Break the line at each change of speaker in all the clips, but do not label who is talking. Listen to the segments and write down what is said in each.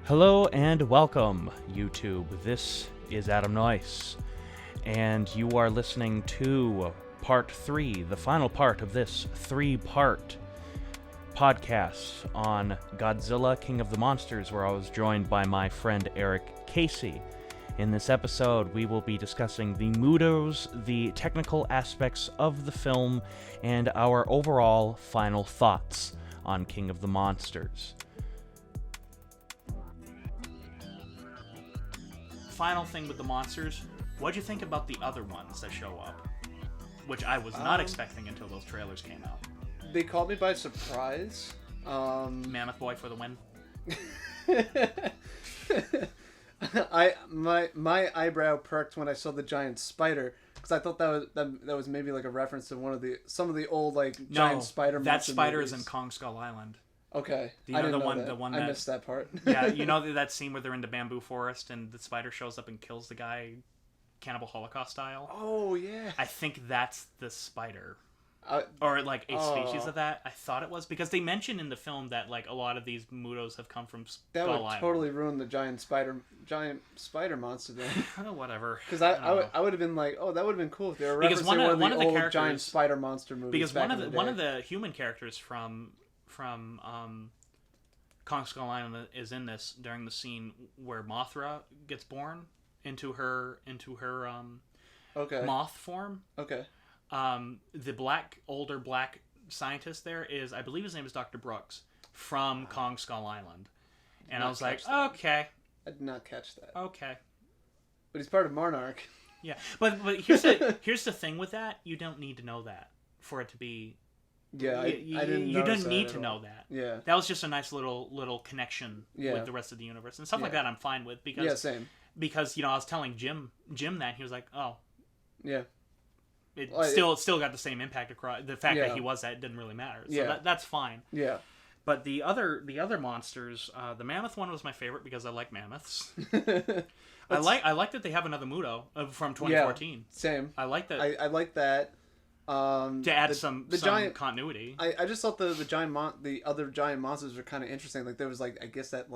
Hello and welcome, YouTube. This is Adam Noyce, and you are listening to Part 3, the final part of this 3-part podcast on Godzilla, King of the Monsters, where I was joined by my friend Eric Casey. In this episode, we will be discussing the MUTOs, the technical aspects of the film, and our overall final thoughts on King of the Monsters. Final thing with the monsters, what'd you think about the other ones that show up? Which I was not expecting until those trailers came out.
They caught me by surprise.
Mammoth Boy for the win.
My eyebrow perked when I saw the giant spider, because I thought that was maybe like a reference to some of the old giant spider.
That spider
movies.
is in Kong Skull Island.
Okay,
I didn't know the one
I missed that part.
Yeah, you know that scene where they're in the bamboo forest and the spider shows up and kills the guy, Cannibal Holocaust style.
Oh yeah.
I think that's the spider. Or a species of that. I thought it was, because they mention in the film that a lot of these MUTOs have come from Skull
That would
Island.
totally ruin the giant spider monster then.
Whatever.
Because I would have been like, oh, that would have been cool if they were referencing one of the old characters, giant spider monster movies.
Because one of the human characters from Kong Skull Island is in this during the scene where Mothra gets born into her moth form.
Okay.
The older black scientist there is, I believe his name is Dr. Brooks from Kong Skull Island. And I was like, okay.
I did not catch that.
Okay.
But he's part of Monarch.
Yeah. But here's the thing with that. You don't need to know that for it to be...
Yeah, I didn't.
You didn't need to know that.
Yeah,
that was just a nice little connection with the rest of the universe and stuff like that. I'm fine with because
same.
Because I was telling Jim that, and he was like, oh,
yeah,
it still got the same impact across. The fact that he was that, it didn't really matter. So that's fine.
Yeah.
But the other monsters, the mammoth one was my favorite because I like mammoths. I like that they have another MUTO from 2014.
Yeah, same.
I like that.
I like that.
To add some giant continuity.
I just thought the other giant monsters were kind of interesting. Like there was I guess that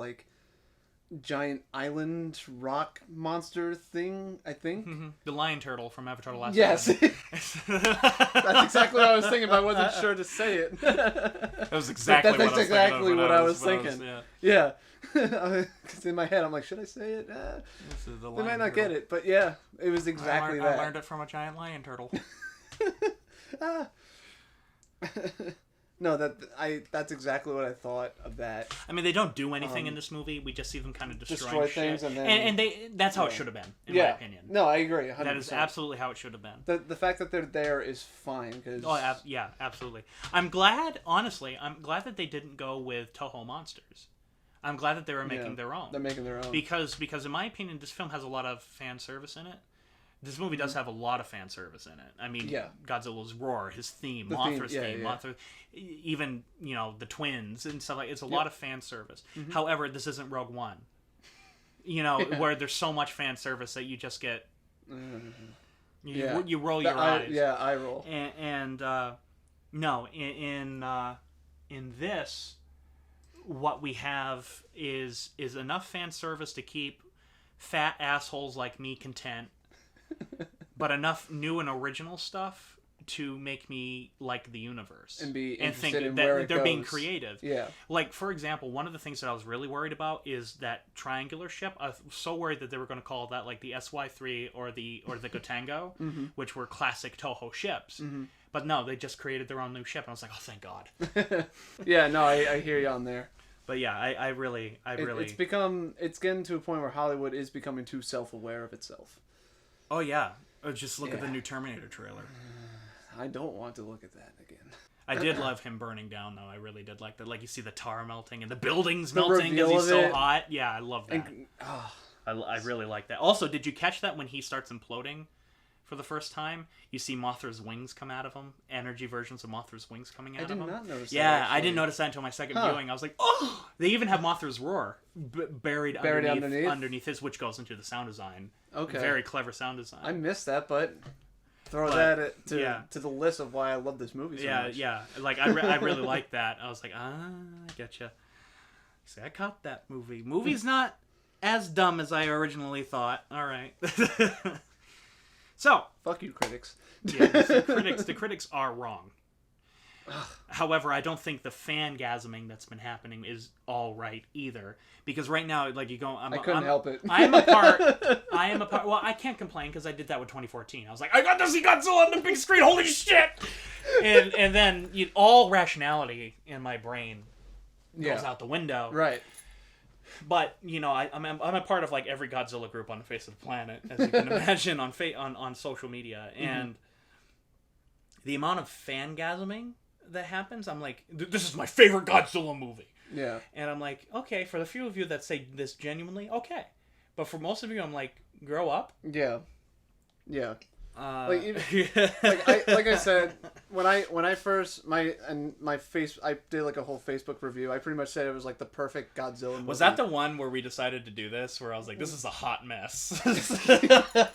giant island rock monster thing. I think
the lion turtle from Avatar: The Last
Yes, that's exactly what I was thinking. But I wasn't sure to say it.
That was exactly what I was thinking.
Yeah. Because in my head I'm like, should I say it? They might not get it, but yeah, it was exactly that.
I learned it from a giant lion turtle.
No, that's exactly what I thought of that.
I mean, they don't do anything in this movie. We just see them kind of destroy
things,
shit.
and
that's how it should have been, in my opinion.
No, I agree. 100%.
That is absolutely how it should have been.
The fact that they're there is fine.
Yeah, absolutely. I'm glad that they didn't go with Toho Monsters. I'm glad that they were making their own.
They're making their own.
Because in my opinion, this film has a lot of fan service in it. This movie does have a lot of fan service in it. I mean, Godzilla's roar, his theme, Mothra's theme, Mothra, even, the twins and stuff it's a lot of fan service. Mm-hmm. However, this isn't Rogue One. Where there's so much fan service that you just get... You roll your eyes.
I roll.
No, in this, what we have is enough fan service to keep fat assholes like me content, but enough new and original stuff to make me like the universe
and
think
in
that they're being creative.
Yeah.
For example, one of the things that I was really worried about is that triangular ship. I was so worried that they were going to call that the SY-3 or the Gotengo, which were classic Toho ships. Mm-hmm. But no, they just created their own new ship, and I was like, oh, thank God.
Yeah, no, I hear you on there.
But yeah, I really.
It's getting to a point where Hollywood is becoming too self-aware of itself.
Oh yeah, just look at the new Terminator trailer.
I don't want to look at that again.
I did love him burning down, though. I really did like that. You see the tar melting and the buildings melting because he's so hot. Yeah, I love that. I really like that. Also, did you catch that when he starts imploding for the first time? You see Mothra's wings come out of him. Energy versions of Mothra's wings coming out of him.
I did not notice that.
Yeah, I didn't notice that until my second viewing. I was like, oh! They even have Mothra's roar buried underneath his, which goes into the sound design.
Okay.
Very clever sound design.
I missed that, but... Throw that to the list of why I love this movie so much.
Yeah. I really like that. I was like, I getcha. See, I caught that movie. Movie's not as dumb as I originally thought. All right. So,
fuck you, critics.
yeah, the critics are wrong. However, I don't think the fangasming that's been happening is all right either. Because right now, like you go,
I couldn't help it.
I am a part. Well, I can't complain because I did that with 2014. I was like, I got to see Godzilla on the big screen. Holy shit! And then all rationality in my brain goes out the window.
Right.
But I'm a part of like every Godzilla group on the face of the planet, as you can imagine, on social media, and the amount of fangasming that happens, I'm like, this is my favorite Godzilla movie.
Yeah.
And I'm like, okay, for the few of you that say this genuinely, okay, but for most of you, I'm like, grow up.
Yeah. Yeah. Like I said, when I first I did like a whole Facebook review. I pretty much said it was like the perfect Godzilla movie.
Was that the one where we decided to do this? Where I was like, this is a hot mess.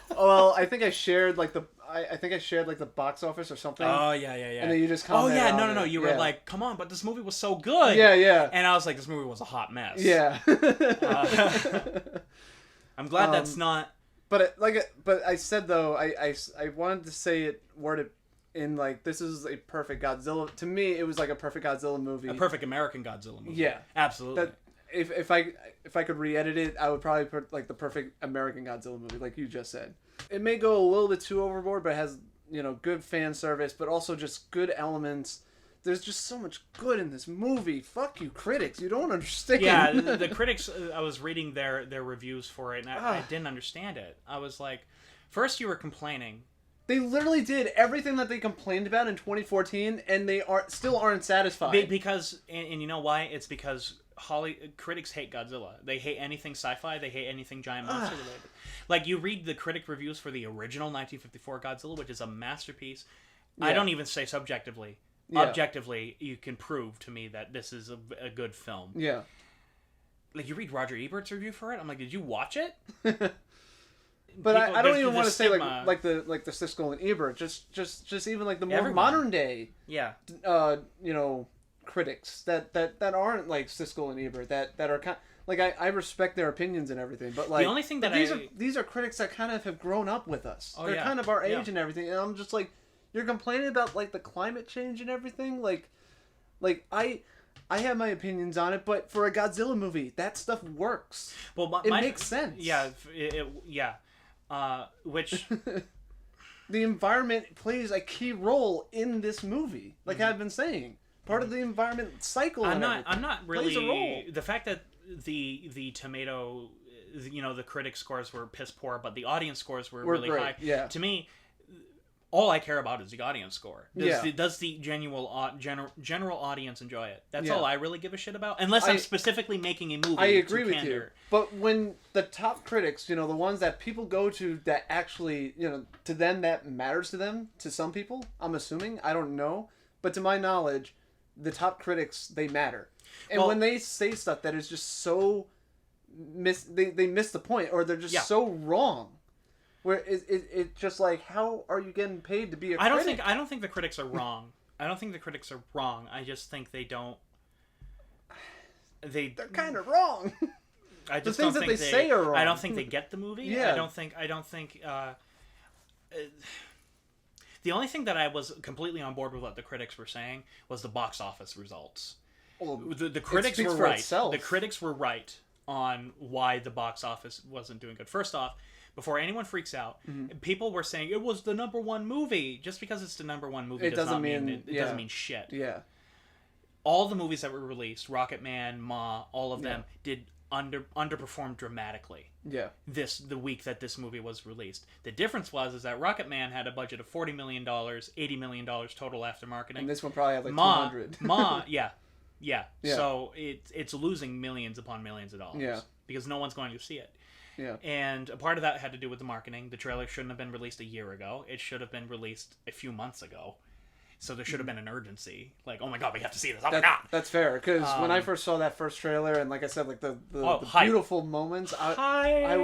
Well, I think I shared like the box office or something.
Oh yeah.
And then you just
commented. Oh yeah, no. You were like, come on, but this movie was so good.
Yeah.
And I was like, this movie was a hot mess.
Yeah.
I'm glad that's not.
But I said though I wanted to say it worded in like, this is a perfect Godzilla. To me, it was like a perfect Godzilla movie.
A perfect American Godzilla movie.
Yeah,
absolutely.
That if I could re-edit it, I would probably put like the perfect American Godzilla movie, like you just said. It may go a little bit too overboard, but it has good fan service, but also just good elements. There's just so much good in this movie. Fuck you, critics. You don't understand.
Yeah, the critics, I was reading their reviews for it, and I didn't understand it. I was like, first you were complaining.
They literally did everything that they complained about in 2014, and they still aren't satisfied.
Because, and you know why? It's because critics hate Godzilla. They hate anything sci-fi. They hate anything giant monster related. Like, you read the critic reviews for the original 1954 Godzilla, which is a masterpiece. Yeah. I don't even say subjectively. Yeah. Objectively, you can prove to me that this is a good film.
Yeah.
Like, you read Roger Ebert's review for it, I'm like, did you watch it?
But I don't even want to say like the Siskel and Ebert, just even like the more modern day, critics that aren't like Siskel and Ebert, that are kind like, I respect their opinions and everything, but like,
the only thing that
these are critics that kind of have grown up with us.
Oh,
they're kind of our age and everything, and I'm just like, you're complaining about like the climate change and everything, like I have my opinions on it, but for a Godzilla movie, that stuff works.
Well,
it makes sense.
Yeah, which
the environment plays a key role in this movie. Like I've been saying, part of the environment cycle. I'm
not really
plays a role.
The fact that the tomato, the critic scores were piss poor, but the audience scores were really
great.
high.
Yeah.
To me, all I care about is the audience score. Does the general audience enjoy it? That's all I really give a shit about. Unless I'm specifically making a movie.
I agree with you. But when the top critics, the ones that people go to that actually, to them that matters to them, to some people, I'm assuming, I don't know, but to my knowledge, the top critics, they matter. And when they say stuff that is just so they miss the point, or they're just so wrong. Where it's just like, how are you getting paid to be a critic?
I don't think the critics are wrong. I just think they don't. They're
kind of wrong.
I just
the things that they say are wrong.
I don't think they get the movie.
Yeah.
I don't think. The only thing that I was completely on board with what the critics were saying was the box office results. Well, the critics were right. The critics were right on why the box office wasn't doing good. First off, before anyone freaks out, people were saying it was the _1 movie. Just because it's the #1 movie doesn't mean shit.
Yeah.
All the movies that were released, Rocket Man, Ma, all of them did underperform dramatically.
Yeah.
The week that this movie was released. The difference is that Rocket Man had a budget of $40 million, $80 million total after marketing.
And this one probably had like 200.
Yeah. So it's losing millions upon millions of dollars.
Yeah.
Because no one's going to see it.
Yeah.
And a part of that had to do with the marketing. The trailer shouldn't have been released a year ago. It should have been released a few months ago. So there should have been an urgency. Like, oh my god, we have to see this. Oh my god.
That's fair. Because when I first saw that first trailer, and like I said, like the beautiful moments, I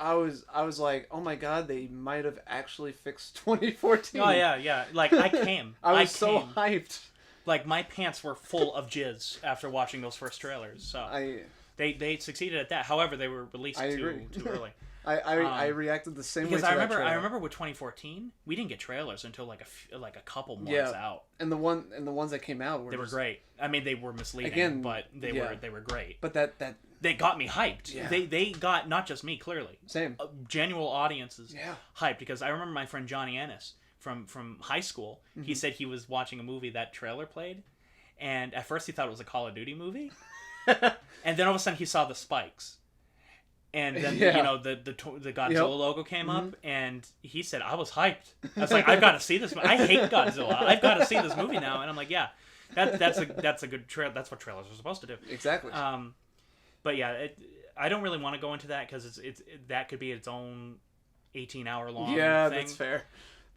was like, oh my god, they might have actually fixed 2014.
Oh yeah. Like, I came.
I was so hyped.
Like, my pants were full of jizz after watching those first trailers. So they succeeded at that. However, they were released too early.
I reacted the same way to
I
that
remember with 2014, we didn't get trailers until like a couple months out.
And the ones that came out
were great. I mean, they were misleading,
again,
but they were great.
But that
they got me hyped.
Yeah.
They got not just me, clearly.
Same.
Genuine audiences hyped, because I remember my friend Johnny Ennis from high school. Mm-hmm. He said he was watching a movie, that trailer played, and at first he thought it was a Call of Duty movie, and then all of a sudden he saw the spikes. And then the Godzilla logo came up, and he said, "I was hyped." I was like, "I've got to see this. I hate Godzilla. I've got to see this movie now." And I'm like, "Yeah, that's a good trailer. That's what trailers are supposed to do."
Exactly.
But yeah, I don't really want to go into that, because that could be its own 18-hour long.
Yeah,
thing.
That's fair.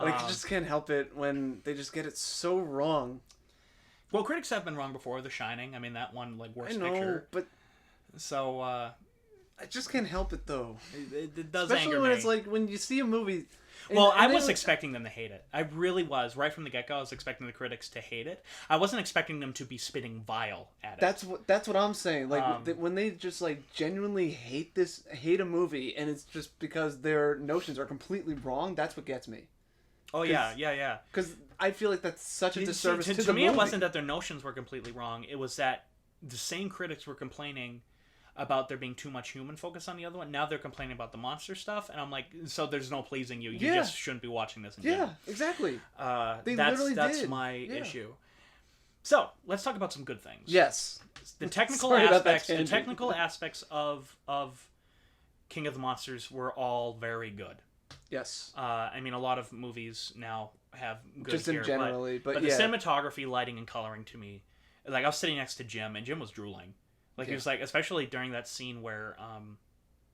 Like, you just can't help it when they just get it so wrong.
Well, critics have been wrong before. The Shining. I mean, that one, like, worst picture.
I know, but
so.
I just can't help it, though.
It does
Especially
anger
when
me.
It's like when you see a movie.
Well, I was expecting them to hate it. I really was. Right from the get-go, I was expecting the critics to hate it. I wasn't expecting them to be spitting vile at it.
That's what I'm saying. Like, when they just, like, genuinely hate a movie, and it's just because their notions are completely wrong, that's what gets me.
Oh, yeah.
Because I feel like that's such a disservice to the movie.
To me, it wasn't that their notions were completely wrong. It was that the same critics were complaining about there being too much human focus on the other one. Now they're complaining about the monster stuff, and I'm like, so there's no pleasing you. You just shouldn't be watching this in general.
Exactly.
That's my issue. So let's talk about some good things.
Yes.
The technical aspects of King of the Monsters were all very good.
Yes.
I mean, a lot of movies now have good
just in generally, but
the cinematography, lighting, and coloring, to me, like, I was sitting next to Jim, and Jim was drooling. Like, he was like, especially during that scene where,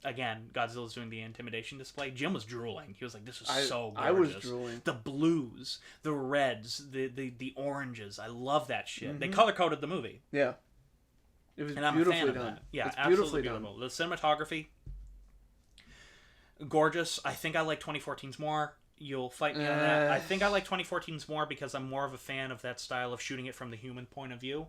again, Godzilla's doing the intimidation display, Jim was drooling. He was like, this is so gorgeous.
I was drooling.
The blues, the reds, the oranges. I love that shit.
Mm-hmm.
They color-coded the movie.
Yeah. It was
and I'm
beautifully
a fan
done.
Of that. Yeah,
it's
absolutely beautiful. Done. The cinematography, gorgeous. I think I like 2014's more. You'll fight me on that. I think I like 2014's more because I'm more of a fan of that style of shooting it from the human point of view.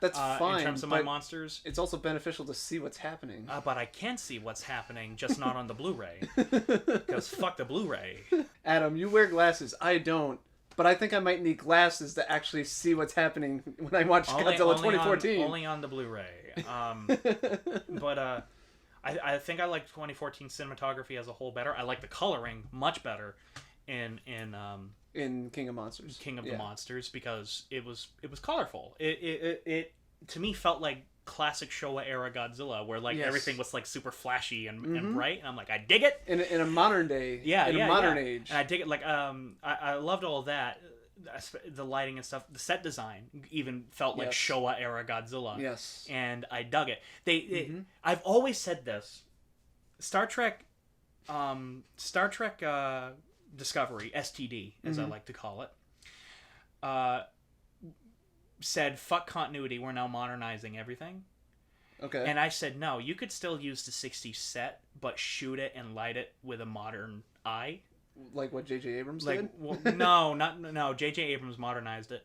That's fine.
In terms of my monsters.
It's also beneficial to see what's happening.
But I can see what's happening, just not on the Blu-ray. Because fuck the Blu-ray.
Adam, you wear glasses. I don't. But I think I might need glasses to actually see what's happening when I watch Godzilla 2014.
Only on the Blu-ray. But I think I like 2014 cinematography as a whole better. I like the coloring much better in
King of Monsters.
King of the Monsters, because it was colorful. It to me felt like classic Showa era Godzilla, where like everything was like super flashy and bright, and I'm like, I dig it.
In a modern day, in a modern age,
and I dig it. Like I loved all of that. The lighting and stuff, the set design even felt like Showa era Godzilla.
Yes,
and I dug it. I've always said this. Star Trek Discovery, STD, as I like to call it, said, fuck continuity, we're now modernizing everything.
Okay.
And I said, no, you could still use the 60s set, but shoot it and light it with a modern eye.
Like what J.J. Abrams did?
Well, no. J.J. Abrams modernized it.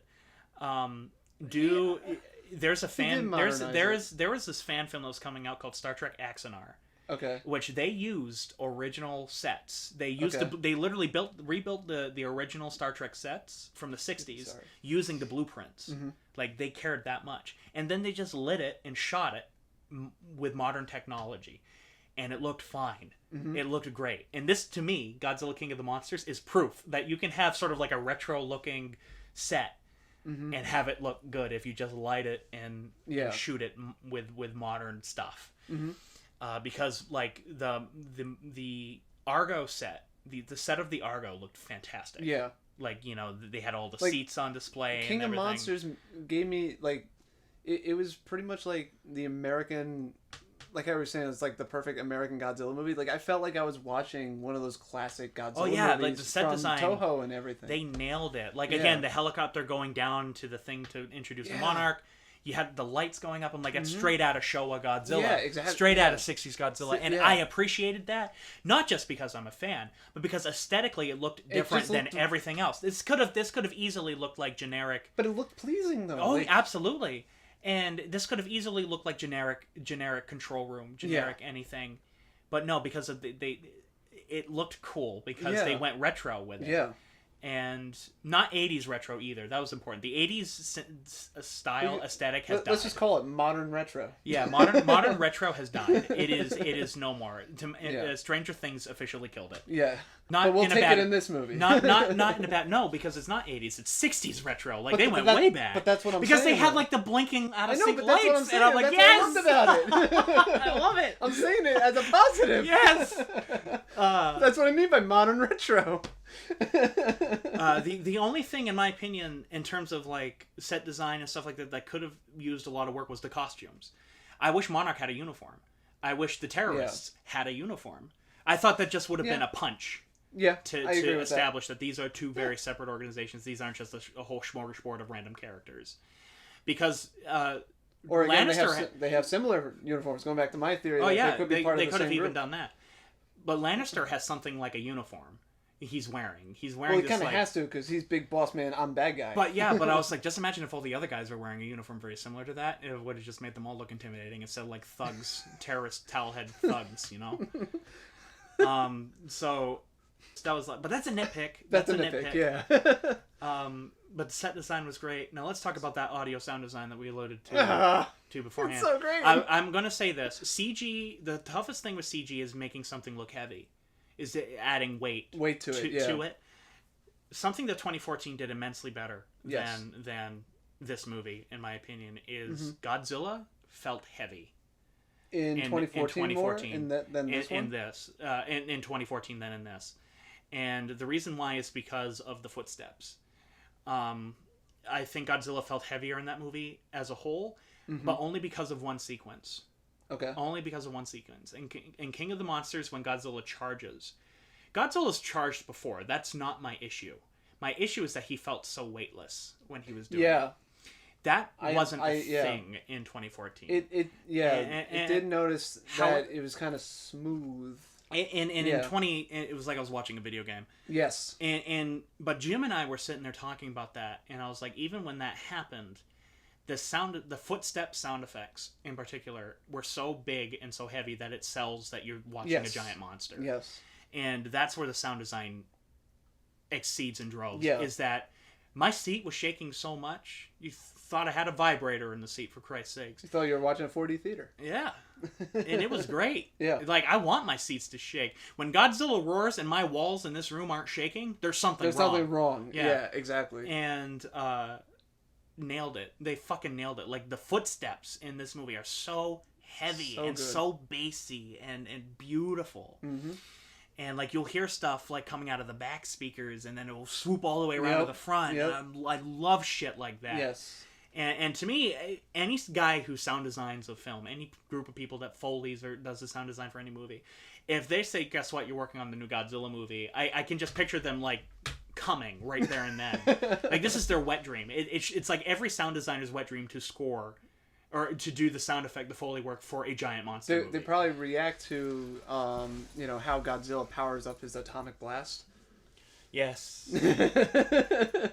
There's a fan. There was this fan film that was coming out called Star Trek Axanar.
Okay.
Which they used original sets. They used they literally rebuilt the original Star Trek sets from the 60s using the blueprints. Mm-hmm. Like, they cared that much. And then they just lit it and shot it with modern technology. And it looked fine. Mm-hmm. It looked great. And this, to me, Godzilla King of the Monsters, is proof that you can have sort of like a retro-looking set and have it look good if you just light it and shoot it with modern stuff. Mm-hmm. Because like the Argo set, the set of the Argo looked fantastic. Yeah. Like, you know, they had all the seats on display.
King
and
of Monsters gave me like, it was pretty much like the American, like I was saying, it's like the perfect American Godzilla movie. Like, I felt like I was watching one of those classic Godzilla movies
like the set
from
design,
Toho and everything.
They nailed it. Like, again, the helicopter going down to the thing to introduce the Monarch.
You had the lights going up. I'm like, it's straight out of Showa Godzilla.
Yeah, exactly.
Straight out of 60s Godzilla. And I appreciated that, not just because I'm a fan, but because aesthetically it looked different than everything else. This could have easily looked like generic.
But it looked pleasing, though.
Oh, absolutely. And this could have easily looked like generic control room, generic anything. But no, because of it looked cool because they went retro with it.
Yeah.
And not 80s retro either. That was important. The 80s style aesthetic has died.
Let's just call it modern retro.
Yeah, modern retro has died. It is no more. Stranger Things officially killed it.
Yeah.
Not
but we'll
in
take
a bad,
it in this movie.
not in a bad. No, because it's not 80s. It's 60s retro. Like they went way back.
But that's what I'm
because
saying.
Because they had like the blinking out of sync lights,
that's what I'm saying.
and I'm like,
that's
yes,
what I loved about it.
I love it.
I'm saying it as a positive.
Yes.
That's what I mean by modern retro.
The only thing, in my opinion, in terms of like set design and stuff like that could have used a lot of work was the costumes. I wish Monarch had a uniform. I wish the terrorists had a uniform. I thought that just would have been a punch.
Yeah,
to establish that these are two very separate organizations. These aren't just a whole smorgasbord of random characters. Because
or again,
Lannister
they have similar uniforms. Going back to my theory,
oh yeah,
they could have
even done that. But Lannister has something like a uniform. He's wearing.
Well, he kind of has to because he's big boss man. I'm bad guy.
But yeah, but I was like, just imagine if all the other guys were wearing a uniform very similar to that. It would have just made them all look intimidating instead of like thugs, terrorist towelhead thugs, you know. So that was like, but that's a nitpick.
That's a nitpick. Yeah.
But the set design was great. Now let's talk about that audio sound design that we alluded to beforehand.
It's so great.
I'm gonna say this: CG. The toughest thing with CG is making something look heavy. Is adding weight
to it.
Something that 2014 did immensely better than this movie, in my opinion, is Godzilla felt heavy.
In 2014 more than this one?
In 2014 than in this. And the reason why is because of the footsteps. I think Godzilla felt heavier in that movie as a whole, but only because of one sequence.
Okay.
Only because of one sequence. In King of the Monsters, when Godzilla charges, Godzilla's charged before. That's not my issue. My issue is that he felt so weightless when he was doing it. That wasn't a thing in 2014.
It did notice that it was kind of smooth.
In 20, it was like I was watching a video game.
Yes.
But Jim and I were sitting there talking about that, and I was like, even when that happened, the footstep sound effects in particular were so big and so heavy that it sells that you're watching a giant monster.
Yes.
And that's where the sound design exceeds in droves.
Yeah.
Is that my seat was shaking so much, you thought I had a vibrator in the seat, for Christ's sakes.
You thought you were watching a 4D theater.
Yeah. And it was great.
Yeah.
Like, I want my seats to shake. When Godzilla roars and my walls in this room aren't shaking, there's something wrong.
Yeah, exactly.
And, nailed it. They fucking nailed it. Like, the footsteps in this movie are so heavy and so bassy and beautiful. And like, you'll hear stuff like coming out of the back speakers, and then it will swoop all the way around to the front. And I love shit like that.
Yes.
And to me, any guy who sound designs a film, any group of people that Foley's or does the sound design for any movie, if they say, guess what, you're working on the new Godzilla movie, I can just picture them like coming right there and then. Like, this is their wet dream. It's like every sound designer's wet dream to score or to do the sound effect, the Foley work for a giant monster movie.
They probably react to how Godzilla powers up his atomic blast.
Yes.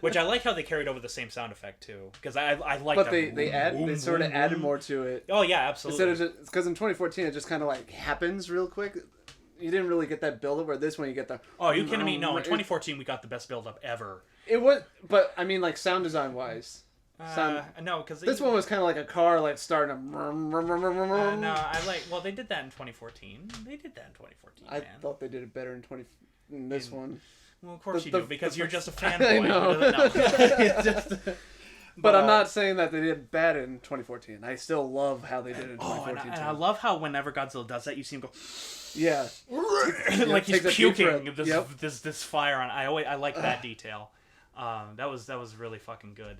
Which I like how they carried over the same sound effect too, because I like that.
But they sort of added more to it.
Oh yeah, absolutely.
Instead of because in 2014 it just kind of like happens real quick. You didn't really get that build up, where this one you get the.
Oh, are you kidding me? No, in 2014 we got the best build up ever.
It was, but I mean, like sound design wise.
No, because
this one was kind of like a car like starting.
No, I like. Well, they did that in 2014. They did that in 2014.
I thought they did it better in this one.
Well, of course you do, because you're just a fanboy.
I know. But I'm not saying that they did bad in 2014. I still love how they did it in 2014.
And I love how whenever Godzilla does that, you see him go.
Yeah.
Like he's puking this fire on. I like that detail. That was really fucking good.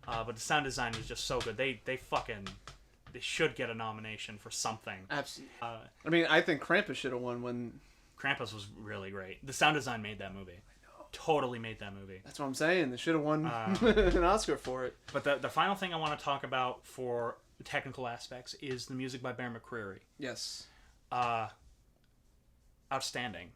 But the sound design was just so good. They should get a nomination for something.
Absolutely. I mean, I think Krampus should have won when.
Krampus was really great. The sound design made that movie.
I know.
totally made that movie.
That's what I'm saying. They should have won an Oscar for it.
But the final thing I want to talk about for technical aspects is the music by Bear McCreary.
Yes.
Outstanding.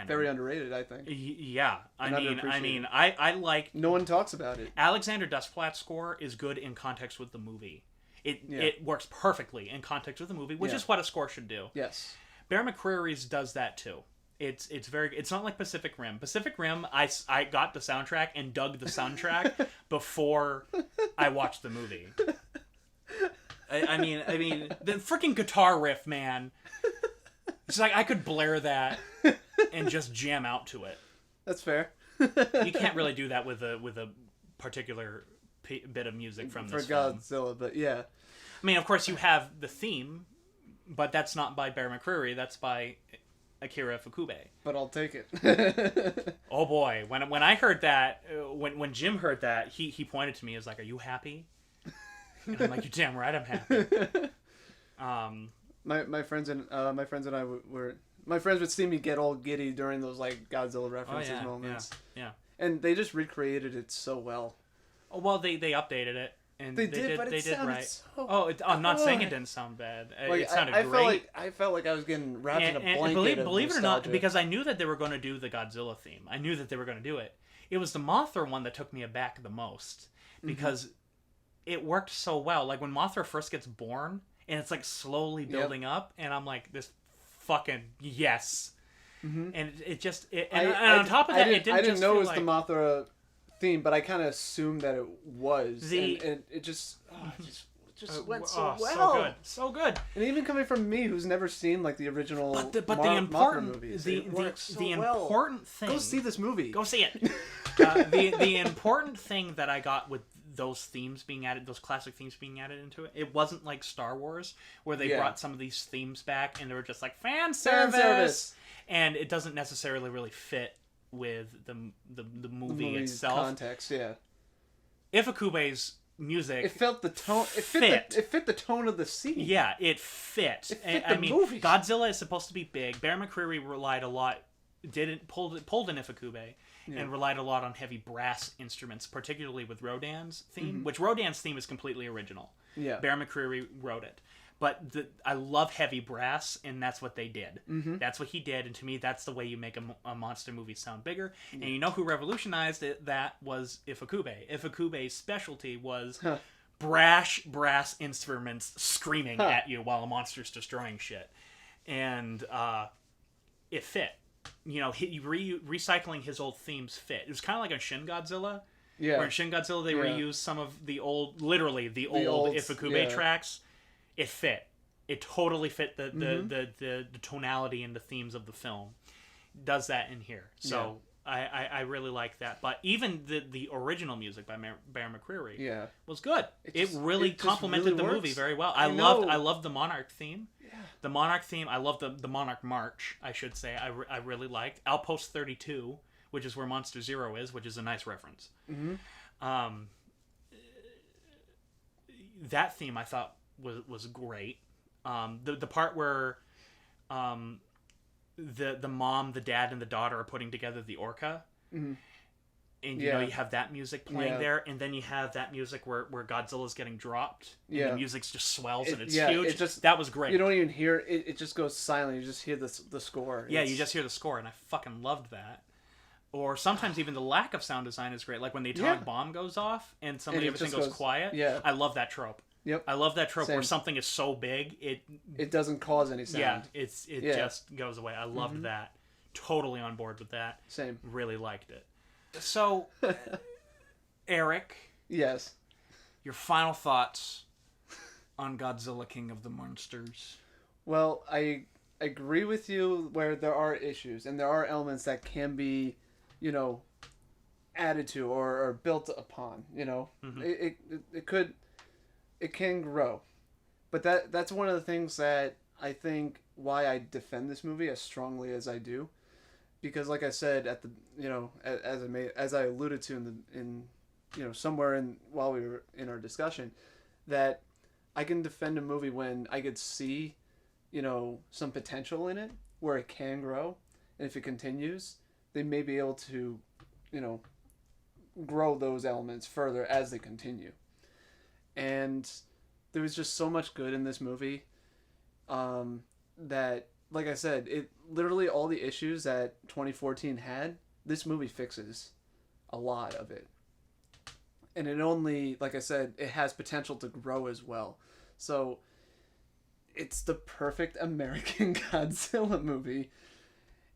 Very underrated, I think.
Yeah. I mean, I like...
No one talks about it.
Alexander Desplat's score is good in context with the movie. It works perfectly in context with the movie, which is what a score should do.
Yes.
Bear McCreary's does that too. It's not like Pacific Rim. Pacific Rim, I got the soundtrack and dug the soundtrack before I watched the movie. I mean, the freaking guitar riff, man. It's like I could blare that and just jam out to it.
That's fair.
You can't really do that with a particular bit of music from this film.
Godzilla, but yeah.
I mean, of course, you have the theme, but that's not by Bear McCreary. That's by Akira Ifukube.
But I'll take it.
Oh boy, when I heard that, when Jim heard that, he pointed to me as like, "Are you happy?" And I'm like, "You're damn right, I'm happy."
My friends and I were. My friends would see me get all giddy during those like Godzilla references moments.
Yeah.
And they just recreated it so well.
Oh well, they updated it. And
they did
right.
So
I'm not saying it didn't sound bad.
Like,
it sounded
I
great.
I felt like I was getting wrapped in a blanket.
Believe
of
it or not,
nostalgia.
because I knew that they were going to do the Godzilla theme. I knew that they were going to do it. It was the Mothra one that took me aback the most because it worked so well. Like when Mothra first gets born and it's like slowly building up, and I'm like, this fucking yes. And it just on top of that, it didn't.
I didn't
just
know
feel
it was
like...
the Mothra theme, but I kind of assumed that it was, and it just went so well.
So good.
And even coming from me, who's never seen like the original,
but the important
Mothra movies,
the important thing.
Go see this movie.
Go see it. The important thing that I got with those themes being added, those classic themes being added into it, it wasn't like Star Wars where they brought some of these themes back and they were just like fan service, and it doesn't necessarily really fit with the movie itself.
Context, yeah.
Ifukube's music,
it felt the tone. It fit the tone of the scene.
Yeah, it fit.
It fit the movie.
Godzilla is supposed to be big. Bear McCreary relied a lot. Pulled in Ifukube. And relied a lot on heavy brass instruments, particularly with Rodan's theme, which Rodan's theme is completely original. Yeah, Bear McCreary wrote it. But I love heavy brass, and that's what they did. That's what he did, and to me, that's the way you make a monster movie sound bigger. And you know who revolutionized it? That was Ifukube. Ifukube's specialty was brass instruments screaming at you while a monster's destroying shit. And it fit. You know, recycling his old themes fit. It was kind of like on Shin Godzilla. Yeah. Where in Shin Godzilla they reused some of the old, literally the old Ifukube tracks. It fit. It totally fit the tonality and the themes of the film. Does that in here. So I really like that. But even the original music by Bear McCreary was good. It really complemented the movie very well. I loved the Monarch theme. The Monarch theme, I love the Monarch March, I should say. I really liked Outpost 32, which is where Monster Zero is, which is a nice reference. That theme I thought was great. The part where the mom, the dad, and the daughter are putting together the orca. And you know, you have that music playing there, and then you have that music where Godzilla's getting dropped, and the music just swells and it's huge. That was great.
You don't even hear it; it just goes silent. You just hear the score.
Yeah, you just hear the score, and I fucking loved that. Or sometimes even the lack of sound design is great, like when the atomic bomb goes off and suddenly everything goes quiet. Yeah, I love that trope. Yep, I love that trope where something is so big it
doesn't cause any sound.
Yeah, it just goes away. I loved that. Totally on board with that.
Same.
Really liked it. So, Eric.
Yes.
Your final thoughts on Godzilla King of the Monsters.
Well, I agree with you where there are issues and there are elements that can be, added to or built upon. It can grow, but that's one of the things that I think why I defend this movie as strongly as I do. Because, like I said, at the as I alluded to in somewhere while we were in our discussion, that I can defend a movie when I could see, some potential in it where it can grow, and if it continues, they may be able to, grow those elements further as they continue. And there was just so much good in this movie that, like I said, it literally all the issues that 2014 had, this movie fixes a lot of it. And it only, like I said, it has potential to grow as well. So it's the perfect American Godzilla movie.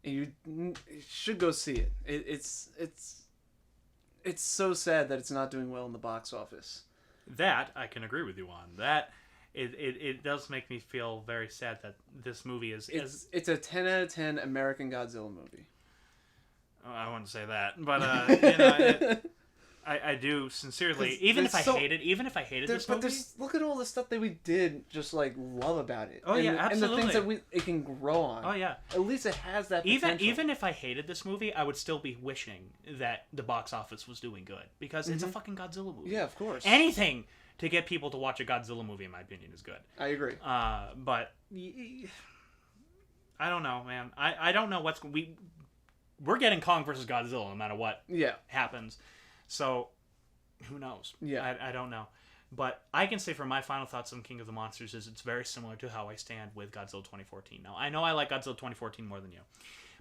And you should go see it. It's so sad that it's not doing well in the box office.
That I can agree with you on. That it does make me feel very sad that this movie is.
It's a 10 out of 10 American Godzilla movie.
Oh, I wouldn't say that, but I do sincerely. Even if I hated this movie,
but look at all the stuff that we did just like love about it.
Oh, yeah, absolutely.
And the things that it can grow on.
Oh yeah.
At least it has that potential.
Even if I hated this movie, I would still be wishing that the box office was doing good because it's a fucking Godzilla movie.
Yeah, of course.
Anything to get people to watch a Godzilla movie, in my opinion, is good.
I agree.
But I don't know, man. I don't know we're getting Kong versus Godzilla no matter what happens. So, who knows?
Yeah.
I don't know. But I can say for my final thoughts on King of the Monsters is it's very similar to how I stand with Godzilla 2014. Now, I know I like Godzilla 2014 more than you.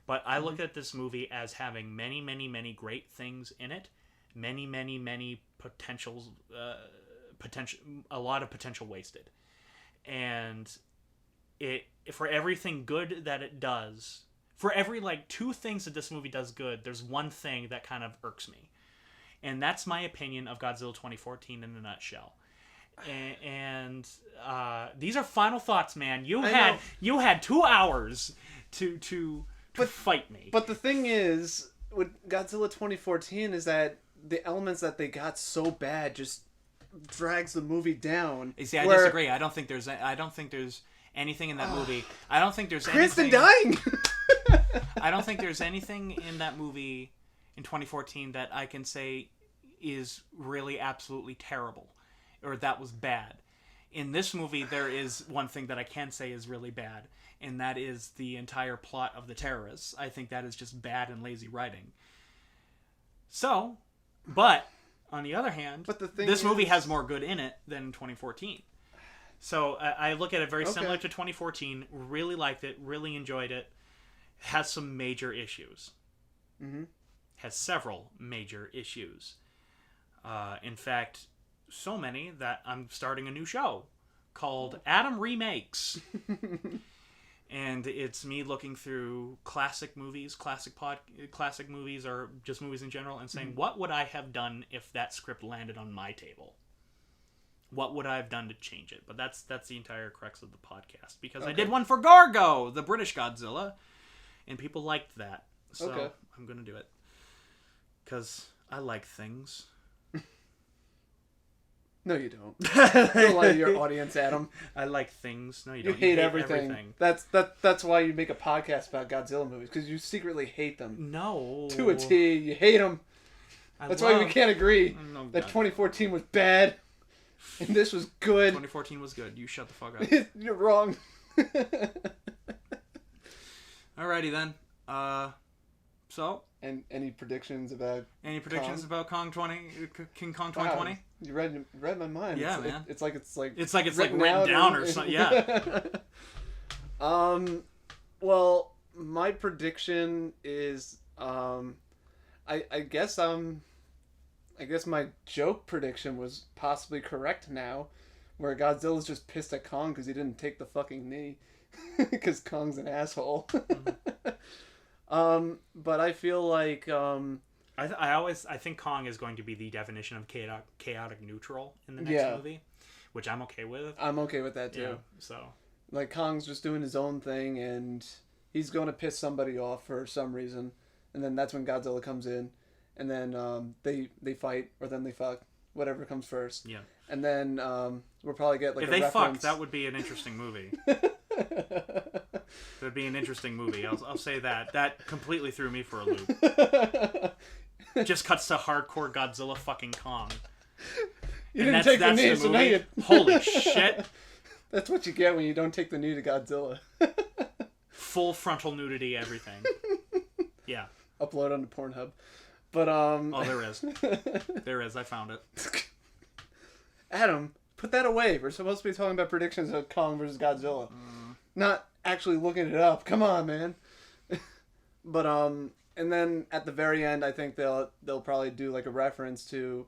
But I look at this movie as having many, many, many great things in it. Many, many, many potentials, a lot of potential wasted. And for everything good that it does, for every, two things that this movie does good, there's one thing that kind of irks me. And that's my opinion of Godzilla 2014 in a nutshell. And these are final thoughts, man. You had 2 hours to fight me.
But the thing is, with Godzilla 2014 is that the elements that they got so bad just drags the movie down.
See, I disagree. I don't think there's anything in that movie. I don't think there's
Cranston dying.
I don't think there's anything in that movie in 2014 that I can say is really absolutely terrible or that was bad. In this movie, there is one thing that I can say is really bad, and that is the entire plot of the terrorists. I think that is just bad and lazy writing. So, but on the other hand, this movie has more good in it than 2014. So I look at it very similar to 2014. Really liked it. Really enjoyed it. Has some major issues.
Mm-hmm.
Has several major issues. In fact, so many that I'm starting a new show called Adam Remakes. And it's me looking through classic movies, classic movies, or just movies in general, and saying, what would I have done if that script landed on my table? What would I have done to change it? But that's the entire crux of the podcast. Because I did one for Gargo, the British Godzilla, and people liked that. So I'm going to do it. Because I like things.
No, you don't. Don't lie to your audience, Adam.
I like things. No, you
don't. You hate everything. That's why you make a podcast about Godzilla movies, because you secretly hate them.
No.
To a T. You hate them. That's why we can't agree that 2014 was bad and this was good.
2014 was good. You shut the fuck up.
You're wrong.
Alrighty then. So.
And any predictions about
King Kong 2020?
Wow, you read my mind.
Yeah, man.
It's like
written down or something. Yeah.
Well, my prediction is I guess my joke prediction was possibly correct now, where Godzilla's just pissed at Kong because he didn't take the fucking knee because Kong's an asshole. But I feel like
I think Kong is going to be the definition of chaotic neutral in the next movie, which I'm okay with.
I'm okay with that too.
Yeah, so
like Kong's just doing his own thing and he's going to piss somebody off for some reason, and then that's when Godzilla comes in, and then they fight, or then they fuck, whatever comes first.
Yeah.
And then we'll probably get like
if
a
they
reference.
fuck, that would be an interesting movie. That'd be an interesting movie. I'll say that. That completely threw me for a loop. Just cuts to hardcore Godzilla fucking Kong.
You didn't take the knee, so now you...
Holy shit.
That's what you get when you don't take the knee to Godzilla.
Full frontal nudity, everything. Yeah.
upload onto Pornhub. But
Oh, there is. There is. I found it.
Adam, put that away. We're supposed to be talking about predictions of Kong versus Godzilla. Not actually looking it up. Come on, man. But and then at the very end, I think they'll probably do like a reference to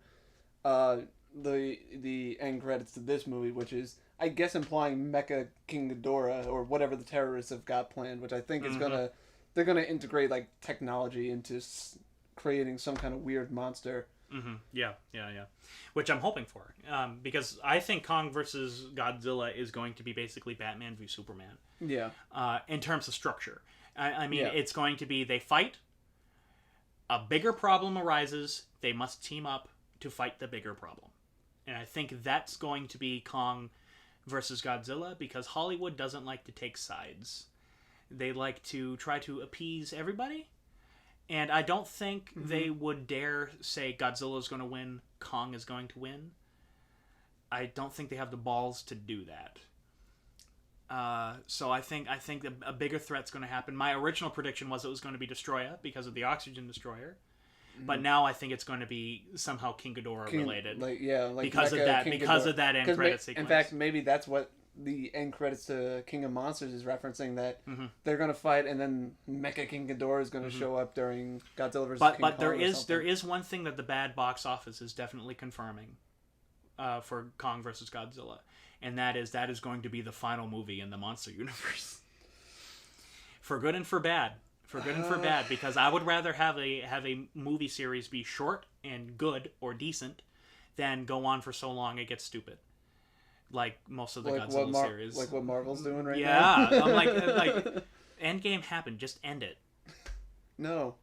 the end credits to this movie, which is, I guess, implying Mecha King Ghidorah or whatever the terrorists have got planned, which I think is they're gonna integrate like technology into creating some kind of weird monster.
Yeah. Which I'm hoping for, because I think Kong versus Godzilla is going to be basically Batman v Superman.
Yeah.
In terms of structure, I mean, it's going to be they fight. A bigger problem arises. They must team up to fight the bigger problem, and I think that's going to be Kong versus Godzilla, because Hollywood doesn't like to take sides. They like to try to appease everybody. And I don't think they would dare say Godzilla is going to win, Kong is going to win. I don't think they have the balls to do that. So I think a bigger threat's going to happen. My original prediction was it was going to be Destroyer because of the Oxygen Destroyer. But now I think it's going to be somehow King Ghidorah related. Because of that end credit sequence.
In fact, maybe that's what the end credits to King of Monsters is referencing, that they're going to fight, and then Mecha King Ghidorah is going to show up during Godzilla vs. King Kong.
But there is one thing that the bad box office is definitely confirming for Kong vs. Godzilla, and that is going to be the final movie in the monster universe. For good and for bad. Because I would rather have a movie series be short and good or decent than go on for so long it gets stupid. Like most of the Godzilla series.
Like what Marvel's doing right
now? Yeah. I'm
like
Endgame happened. Just end it.
No.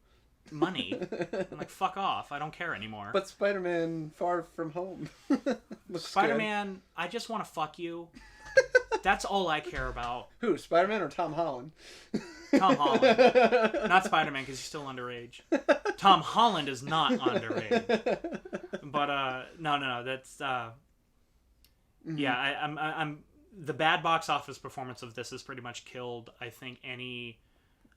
Money. I'm like, fuck off. I don't care anymore.
But Spider-Man Far From Home.
Spider-Man, I just want to fuck you. That's all I care about.
Who, Spider-Man or Tom Holland?
Tom Holland. Not Spider-Man, because he's still underage. Tom Holland is not underage. But, no, that's... Yeah, I'm the bad box office performance of this has pretty much killed, I think, any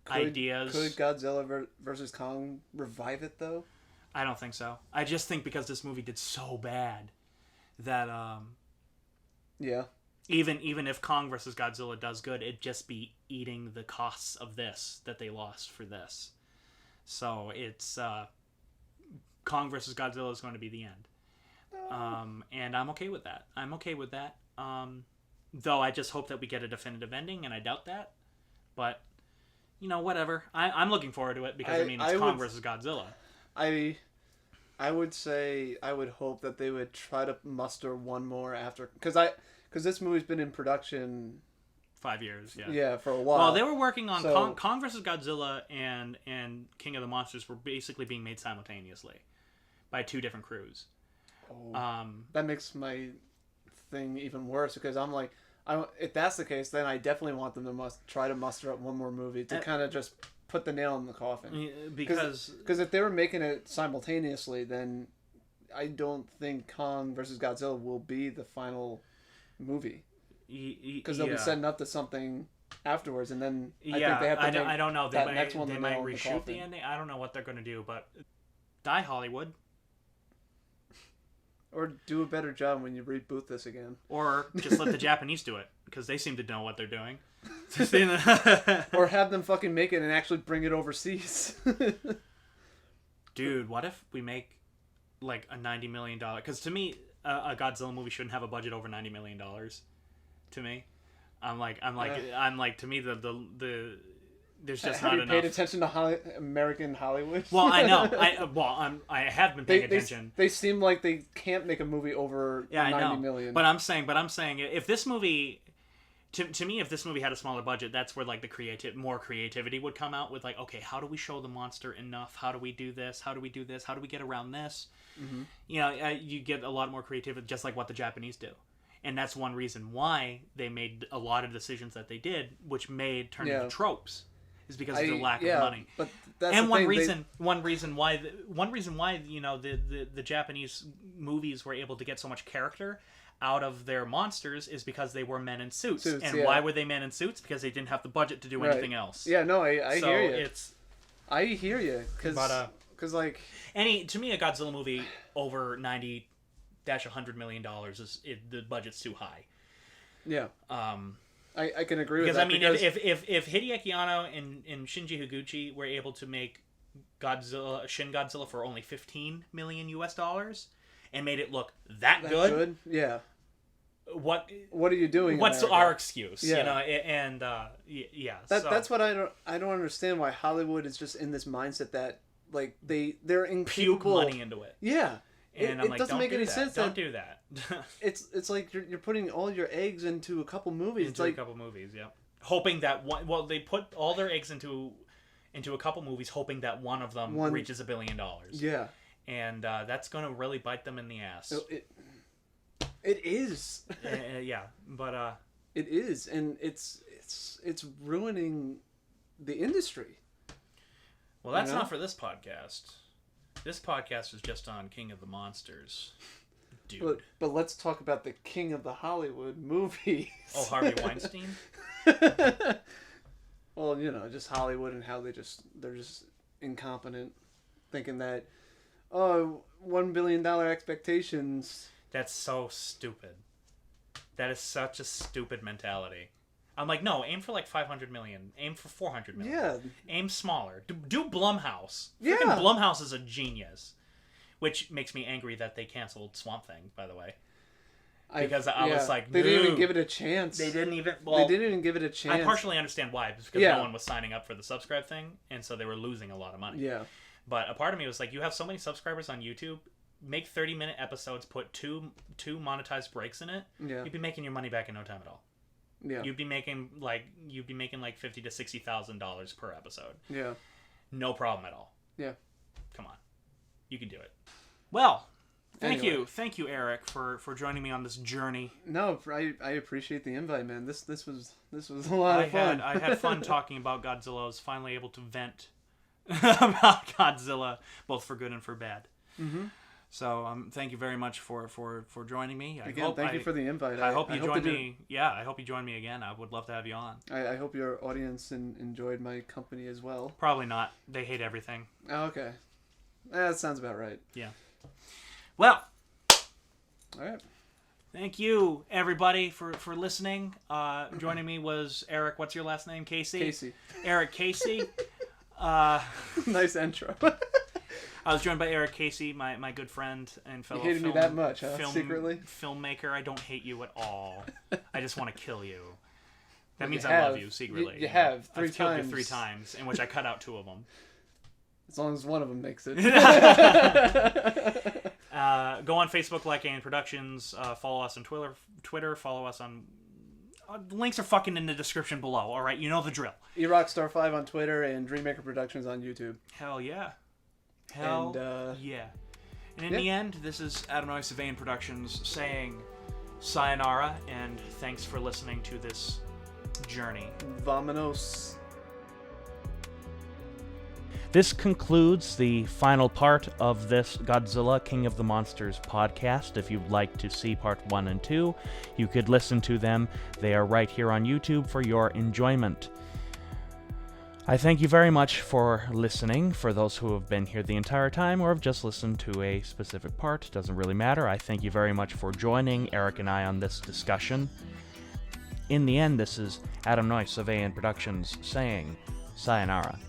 ideas.
Could Godzilla versus Kong revive it, though?
I don't think so. I just think because this movie did so bad that
yeah.
Even if Kong versus Godzilla does good, it'd just be eating the costs of this that they lost for this. So it's Kong versus Godzilla is going to be the end. And I'm okay with that. Though I just hope that we get a definitive ending, and I doubt that. But, whatever. I'm looking forward to it because, it's Kong versus Godzilla.
I would say, I would hope that they would try to muster one more after... Because this movie's been in production...
5 years, yeah.
Yeah, for a while.
Well, they were working on... Kong versus Godzilla and King of the Monsters were basically being made simultaneously by two different crews.
Oh, that makes my thing even worse, because I'm like, if that's the case, then I definitely want them to try to muster up one more movie to kind of just put the nail in the coffin. Because if they were making it simultaneously, then I don't think Kong versus Godzilla will be the final movie, because they'll be setting up to something afterwards, and then I think they have to
I don't know.
Next one
they might reshoot the ending. I don't know what they're going to do, but die Hollywood.
Or do a better job when you reboot this again.
Or just let the Japanese do it, because they seem to know what they're doing.
Or have them fucking make it and actually bring it overseas.
Dude, what if we make like a $90 million... Because to me, a Godzilla movie shouldn't have a budget over $90 million. To me. I'm like, to me, the there's just not enough. Have you paid
attention to American Hollywood?
Well, I know. I have been paying attention.
They seem like they can't make a movie over $90 million.
But I'm saying, if this movie, to me, if this movie had a smaller budget, that's where like more creativity would come out with, like, okay, how do we show the monster enough? How do we do this? How do we do this? How do we get around this? Mm-hmm. You get a lot more creativity, just like what the Japanese do. And that's one reason why they made a lot of decisions that they did, which turned into tropes. Is because of the lack of money.
But that's
and one reason why the Japanese movies were able to get so much character out of their monsters is because they were men in suits. Why were they men in suits? Because they didn't have the budget to do anything else.
Yeah, no, I hear you. I hear you, because like
to me, a Godzilla movie over $90-100 million the budget's too high.
Yeah. I can agree with
that.
Because
if Hideaki Anno and Shinji Higuchi were able to make Shin Godzilla for only $15 million and made it look that good,
yeah.
What
are you doing?
What's
America?
our excuse?
Yeah.
You know, and yeah.
That's what I don't understand why Hollywood is just in this mindset that like they're incapable.
Puke money into it.
Yeah.
And
it doesn't make any sense.
Don't do that.
It's like you're putting all your eggs into a couple movies.
A couple movies, yeah. Hoping that one. Well, they put all their eggs into a couple movies, hoping that one of them reaches $1 billion.
Yeah.
And that's going to really bite them in the ass.
It is.
Yeah, but
it is, and it's ruining the industry.
Well, that's not for this podcast. This podcast is just on King of the Monsters, dude.
But let's talk about the King of the Hollywood movies.
Oh, Harvey Weinstein?
Well, just Hollywood and how they're just incompetent, thinking that $1 billion expectations.
That's so stupid. That is such a stupid mentality. I'm like, no, aim for like 500 million. Aim for 400 million.
Yeah.
Aim smaller. Do Blumhouse.
Yeah.
Freaking Blumhouse is a genius. Which makes me angry that they canceled Swamp Thing, by the way. Because I was like,
they didn't even give it a chance.
They didn't even give it a chance. I partially understand why. It's because no one was signing up for the subscribe thing, and so they were losing a lot of money.
Yeah.
But a part of me was like, you have so many subscribers on YouTube. Make 30-minute episodes, put two monetized breaks in it.
Yeah.
You'd be making your money back in no time at all.
Yeah.
You'd be making like $50,000 to $60,000 per episode.
Yeah.
No problem at all.
Yeah.
Come on. You can do it. Well, thank
Anyway.
you. Thank you, Eric, for joining me on this journey.
No, I appreciate the invite, man. This was a lot of fun.
I had fun talking about Godzilla. I was finally able to vent about Godzilla, both for good and for bad.
Mm-hmm.
So thank you very much for joining me.
Thank you for the invite.
I hope you join me. Yeah, I hope you join me again. I would love to have you on.
I hope your audience enjoyed my company as well.
Probably not. They hate everything.
Oh, okay. That sounds about right.
Yeah. Well.
All right.
Thank you, everybody, for listening. Joining me was Eric. What's your last name? Casey? Eric Casey.
Nice intro.
I was joined by Eric Casey, my good friend and fellow
You hated me that much, huh? Secretly?
Filmmaker. I don't hate you at all. I just want to kill you. That means I love you secretly.
You have 3
I've
times.
Killed you 3 times, in which I cut out 2 of them.
As long as one of them makes it.
Go on Facebook, like AN Productions. Follow us on Twitter. Follow us on... links are fucking in the description below, alright? You know the drill.
eRockstar5 on Twitter and Dreammaker Productions on YouTube.
Hell yeah. Hell yeah. And in the end, this is Adam Noyce of AN Productions saying sayonara, and thanks for listening to this journey.
Vamonos.
This concludes the final part of this Godzilla King of the Monsters podcast. If you'd like to see part 1 and 2, you could listen to them. They are right here on YouTube for your enjoyment. I thank you very much for listening. For those who have been here the entire time or have just listened to a specific part, doesn't really matter. I thank you very much for joining Eric and I on this discussion. In the end, this is Adam Noyce of AN Productions saying sayonara.